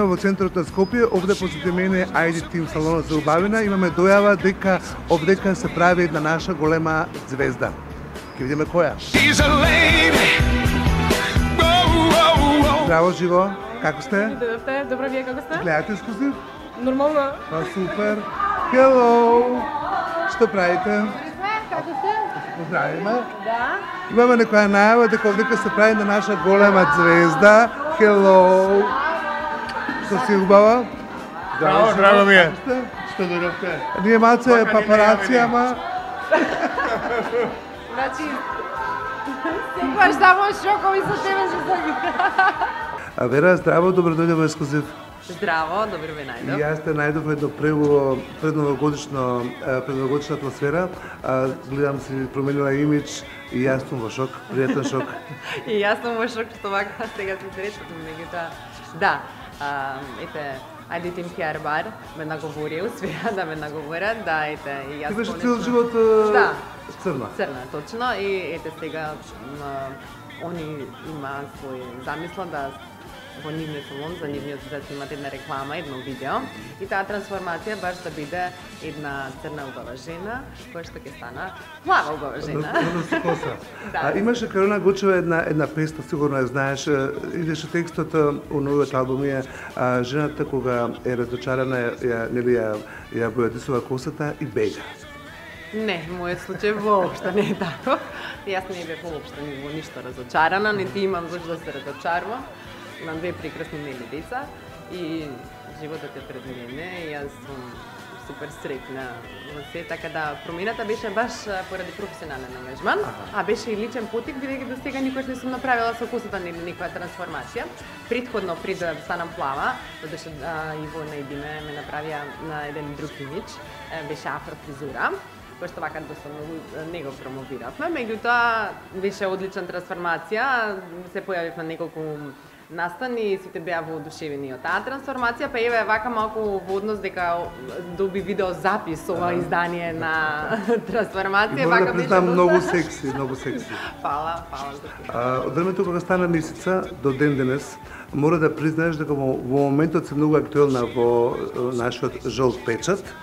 наоѓаме во центарот на Скопје, овде посети мене ID Team салонот за убавина, имаме дојава дека овдека се прави една наша голема звезда. Ќе видиме која. Здраво, живо, како сте? Дојдовте, добро, вие како сте? Гледате ексклузив? Нормално. Па супер. Hello! Што правите? Како сте? Поздравиме. Да. Имаме некоја најава дека овдека се прави на наша голема звезда. Hello! Што си убава? Драго ми е. Што дојдовте? Ние малце папараци, ама... Значи, секогаш само шокови со тебе се сакам. Вера, здраво, добро дојде во ексклузив. Здраво, добро ве И најдов. јас те најдов едно предновогодишна атмосфера. Гледам си променила имидж и јас сум во шок, пријатен шок. И јас сум во шок што вака сега се среќавам, меѓутоа, да, ете, ID Team Hair Bar ме наговори, успеа да ме наговорат, да, ете, и јас Ти беше конечно- цел живот Да. црна. Црна, точно, и ете сега они има свој замисла да во нивниот салон, за нивниот да имат една реклама, едно видео, и таа трансформација баш да биде една црна убава жена, која што ќе стана плава убава жена. Со коса. Да. Имаше Каролина Гучева една песна, сигурно ја знаеш, идеше текстот у новиот албум е жената кога е разочарана ја бојадисува косата и бега. Не, мојот случај воопшто не е тако. Јас не бев воопшто ни во ништо разочарана, нити имам зашто да се разочарувам. Имам две прекрасни нели деца и животот е пред мене и јас сум супер среќна во се, така да промената беше баш поради професионален ангажман, а беше и личен потик, бидејќи до сега никош не сум направила со косата нели некоја трансформација. Предходно пред да станам плава, додеше Иво најдиме ме направија на еден друг имидж, беше афрофризура, кој што вака доста многу не го промовиравме, меѓутоа беше одлична трансформација, се појавив на неколку настани и сите беа воодушевени од таа трансформација, па еве вака малку во однос дека доби видео запис ова издание на трансформација, Мора да вака беше признам доста... многу секси. Фала за тоа. Од времето кога стана месеца до ден денес, мора да признаеш дека во моментот се многу актуелна во нашиот жолт печат.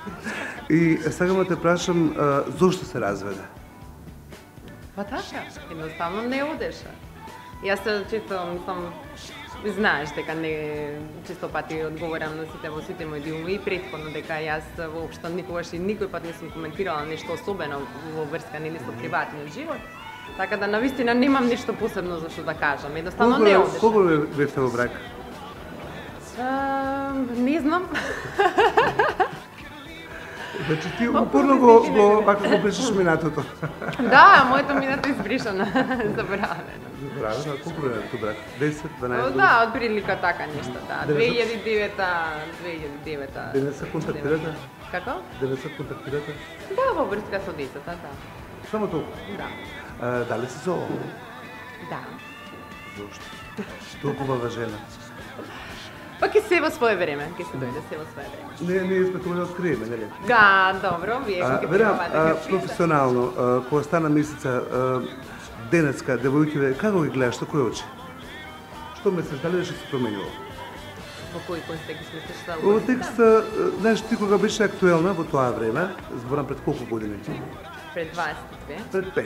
И сакам да те прашам, зошто се разведе? Па така, едноставно не одеше. Јас се чисто, мислам, знаеш дека не чисто пати одговорам на сите во сите мои дилови и претходно дека јас воопшто никогаш и никој пат не сум коментирала нешто особено во врска нели со приватниот живот. Така да навистина немам нешто посебно за што да кажам. Едноставно не одеше. Колку бевте во брак? Не знам. Значи ти упорно го вака го пишеш минатото. Да, моето минато избришано, заборавено. Заборавено, колку време во брак? 10, 12 Да, од прилика така нешто, да. 2009. 2009. Денес се контактирате? Како? Денес се контактирате? Да, во врска со децата, да. Само толку? Да. Дали си зоо? Да. Зошто? Толкова жена. Па ќе се во свое време, ќе се дојде се во свое време. Не сме тоа да откриеме, нели? Да, добро, вие ќе Вера, пробате. професионално, кога стана месеца, денеска, девојките, како ги гледаш, со кој очи? Што мислиш, дали беше се променило? Во кој контекст мислиш да? Во текста, знаеш, ти кога беше актуелна во тоа време, зборам пред колку години? Пред 22. Пред 5.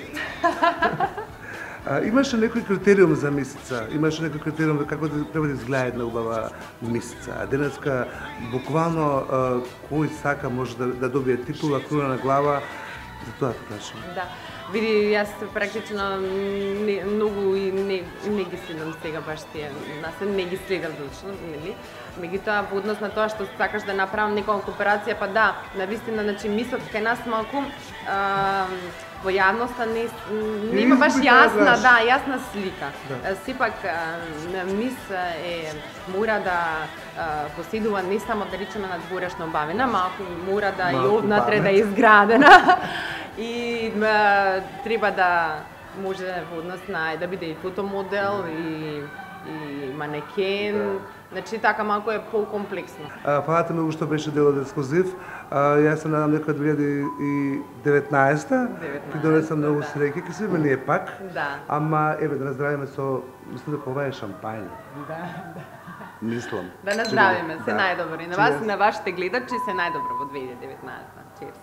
Имаше некој критериум за месеца, имаше некој критериум за како треба да изгледа една убава месеца. А денеска, буквално, кој сака може да добие титула, круна на глава, за тоа те кажам. Да. Види, јас практично многу и не ги следам сега баш тие, не ги следам лично, нели? Меѓутоа, во однос на тоа што сакаш да направам некоја операција, па да, навистина, значи мислот кај нас малку во јавноста не има баш јасна, да, јасна слика. Да. Сепак мис мора да поседува не само да речеме надворешна убавина, малку мора да и однатре да е изградена и треба да може во однос на да биде и фотомодел и манекен. Значи така малку е покомплексно. Фала ти многу што беше дел од ексклузив. Јас се надам дека 2019 ти донесам многу среќа, ќе се видиме ние пак. Да. Ама еве да наздравиме со мислам дека ова е шампање. Да. мислам. Да наздравиме, се Да. најдобро. И на вас, Cheers. и на вашите гледачи се најдобро во 2019. Cheers.